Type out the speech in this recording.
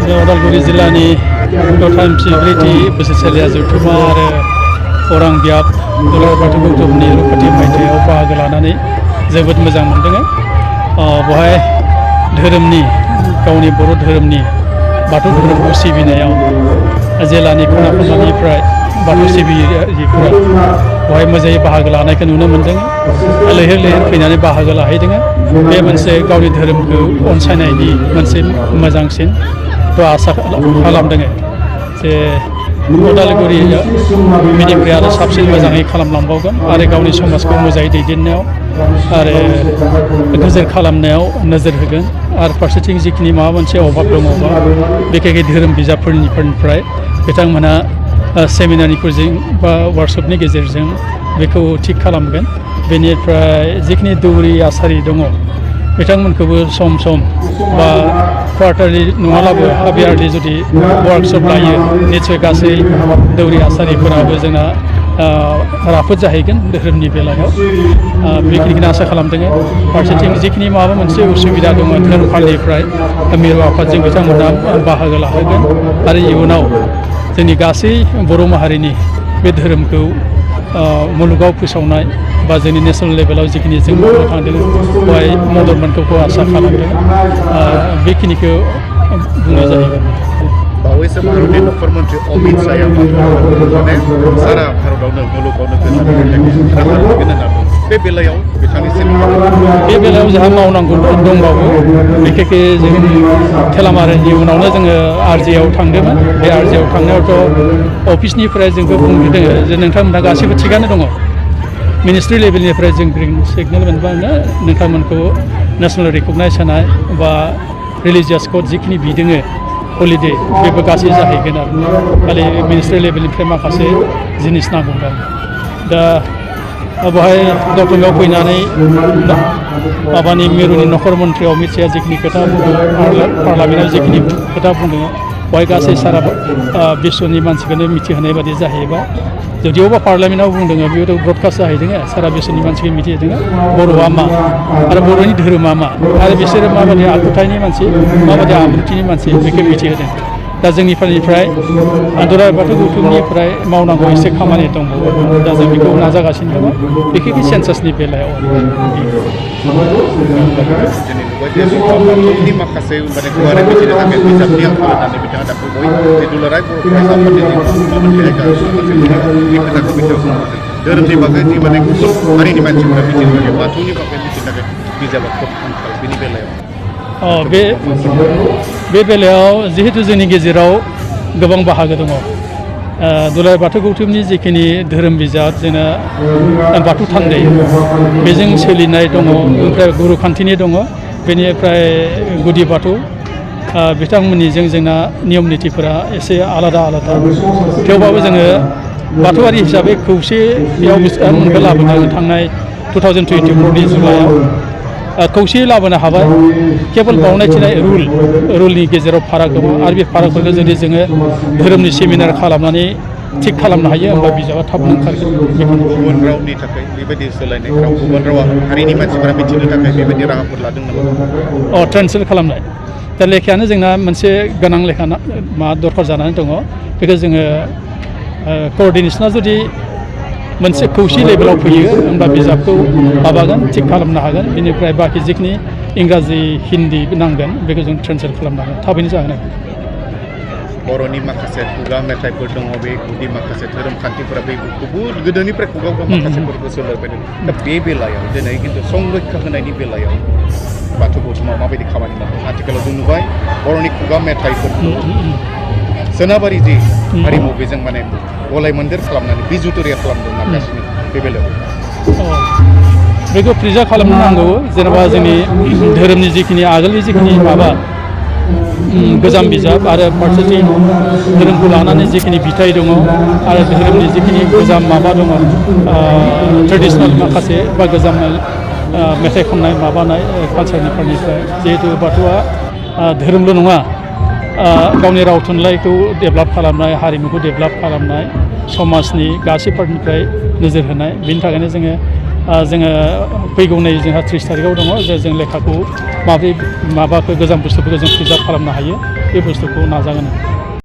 उदालगुरि जिल्लानि दथाम सिब्रैथि बोसोरसालिया जथुमा आरो अरां बियाब दुलाराय बाथौ गौथुमनि रौखाथि मायथाइयाव बाहागो लानानै जोबोद मोजां मोनदों। बेवहाय धोरोमनि गावनि बर' धोरोमनि बाथौ धोरोमखौ सिबिनायाव जिल्लानि खना खनलानिफ्राय बाथौ सिबियारिफोरा बेवहाय मोजाङै बाहागो लानायखौ नुनो मोन्दों। लैहोर लैहोर फैनानै बाहागो लाहैदों। बे मोनसे गावनि धोरोमखौ अनसायनायनि मोनसे मोजांसिन आसा खालामदों जे उदालगुरि बेनिफ्राय आरो साबसिन मोजाङै खालामलांबावगोन आरो गावनि समाजखौ मोजाङै दैदेननायाव आरो गोजोर खालामनायाव नोजोर होगोन आरो फारसेथिं जिखिनि माबा मोनसे अभाब दङबा बेखायनो धोरोम बिजाबफोरनिफ्राय बिथांमोनहा सेमिनारफोरजों बा वार्कशपनि गेजेरजों बेखौ थिग खालामगोन। बेनिफ्राय जिखिनि दौरि आसारि दङ बिथांमोनखौबो सम सम बा क्वार्टारलि नङाब्लाबो हाफ यारलि जुदि वार्कशप लायो निस्सय गासै दौरि आसारिफोराबो जोंना राफोद जाहैगोन धोरोमनि बेलायाव बेखिनिखौनो आसा खालामदों। फारसेथिं जिखिनि माबा मोनसे उसुबिदा दङ धोरोमफालनिफ्राय मिरु आफादजों बिथांमोना बाहागो लाहोगोन आरो इयुनाव जोंनि गासै बर' माहारिनि बे धोरोमखौ मुलुगाव फोसावनाय बा जोंनि नेसनेल लेभेलाव जिखिनि जों मावनो थांदों बेवहाय मदद मोनगौखौ आसा खालामदों। बेखिनिखौ बुंनाय जाहैबाय। बावैसो भारतनि नखर मन्त्रि अमित शाहया माने सारा भारतावनो मुलुगावनो राहा होगोन होनना बुङो। बे बेलायाव बिथांनिसिम बे बेलायाव जोंहा मावनांगौ दंबावो। बिखेखै जों थेलामारिनि उनावनो जोङो आरजिआव थांदोंमोन। बे आरजिआव थांनायावथ' अफिसनिफ्राय जोंखौ बुंदों जे नोंथांमोनहा गासैबो थिगानो दङ। मिनिस्ट्रि लेभेलनिफ्राय जों ग्रिन सिगनेल मोनबानो नोंथांमोनखौ नेसनेल रिकगनाइज होनाय बा रिलिजियास कड जिखिनि बिदोङो हलिडे बेबो गासै जाहैगोन आरो खालि मिनिस्ट्रि लेभेलनिफ्राय माखासे जिनिस नांगौ दा बेवहाय दतमायाव फैनानै माबानि मिरुनि नखर मन्त्रि अमित शाहया जिखिनि खोथा बुंदों पार्लामेन्टआव जिखिनि खोथा बुंदों बेवहाय गासै सारा बिश्वनि मानसिखौनो मिथिहोनाय बादि जाहैबाय। जुदियावबा पार्लामेन्टआव बुंदों बेयावथ' ब्रडकास्ट जाहैदों सारा बिश्वनि मानसिखौ मिथिहोदों बर'आ मा आरो बर'नि धोरोमा मा आरो बिसोरो माबायदि आखुथायनि मानसि माबायदि आब्रुथिनि मानसि बेखौ मिथिहोदों। दा जोंनिफ्राय दुलाराय बाथौ गौथुमनिफ्राय मावनांगौ एसे खामानि दंबावो। दा जों बेखौ नाजागासिनो दङ बेखिनि सेन्सासनि बेलायाव बाथौनि माखासे माने गुवारै मिथिनो थाखाय बिजाबनि आंखाल होननानै बिथाङा दा बुंबाय जे दुलाराय बर' फरायसा आफादनि जि मोनथाय आयदा माखासे बे खोथाखौ बिथाङा बुंहरदों। धोरोमनि बागै जि माने गुबुन हारिनि मानसिफोरा मिथिनो थाखाय बाथौनि बागै मिथिनो थाखाय बिजाबा खोब आंखाल बेनि बेलायाव बे बेलायाव जिहेतु जोंनि गेजेराव गोबां बाहागो दङ। दुलाराय बाथौ गौथुमनि जिखिनि धोरोम बिजाब जोंना बाथौ थान्दै बेजों सोलिनाय दङ। ओमफ्राय गुरुखान्थिनि दङ। बेनिफ्राय गुदि बाथौ बिथांमोननिजों जोंना नियम नितिफोरा एसे आलादा थेवबाबो जोङो बाथौआरि हिसाबै खौसेयाव मोनखौ लाबोदों। थांनाय 2024 जुलाइआव खौसेयै लाबोनो हाबाय। केबल बावनाय थिनाय रुलनि गेजेराव फाराग दङ आरो बे फारागफोरखौ जुदि जोङो धोरोमनि सेमिनार खालामनानै थिग खालामनो हायो होमबा बिजाबा थाबनो ओंखारगोन। गुबुन रावनि थाखाय बेबायदि सोलायनाय गुबुन रावा हारिनि मानसिफोरा मिथिनो थाखाय बेबायदि राहाफोर लादों नामा? ट्रेन्सलेट खालामनाय दा लेखायानो जोंना मोनसे गोनां लेखा मा दरखार जानानै दङ। बेखौ जोङो कअर्डिनेसना जुदि मोनसे खौसे लेभेलाव फैयो होमब्ला बिजाबखौ माबागोन थिग खालामनो हागोन। बेनिफ्राय बाखि जिखिनि इंराजि हिन्दी नांगोन बेखौ जों ट्रेन्सलेट खालामनो हागोन थाबैनो जागोन। बर'नि माखासे खुगा मेथाइफोर दङ बे गुदि माखासे धोरोम खान्थिफोरा बे गुबुन गोदोनिफ्राय खुगा माखासेफोरखौ सोलायबाय। दा बे बेलायाव दिनै खिन्थु संरैखा होनायनि बेलायाव बाथौ गौथुमा माबायदि खामानि मावदों? आथिखालाव जों नुबाय बर'नि खुगा मेथाइफोरखौ सोनाबारि जि हारिमु बेजों माने गलाय मोन्देर खालामनानै बिजुटरिया खालामदों नागासिनो बे बेलायाव बेखौ प्रिजार्भ खालामनो नांगौ। जेनेबा जोंनि धोरोमनि जिखिनि आगोलनि जिखिनि माबा गोजाम बिजाब आरो फारसेथिं धोरोमखौ लानानै जिखिनि बिथाइ दङ आरो धोरोमनि जिखिनि गोजाम माबा दङ ट्रेडिसनेल माखासे बा गोजाम मेथाइ खननाय माबानाय कालसारनिफ्राय जिहेतु बाथौआ धोरोमल' नङा गावनि राव थुनलाइखौ डेभेलप खालामनाय हारिमुखौ डेभेलप खालामनाय समाजनि गासै पार्टनिफ्राय नोजोर होनाय बेनि थाखायनो जोङो जोङो फैगौ नै जोंहा 30 थारिखआव दङ जे जों लेखाखौ माबाफोर गोजाम बुस्थुफोरखौ जों प्रिजार्भ खालामनो हायो बे बुस्थुखौ नाजागोन।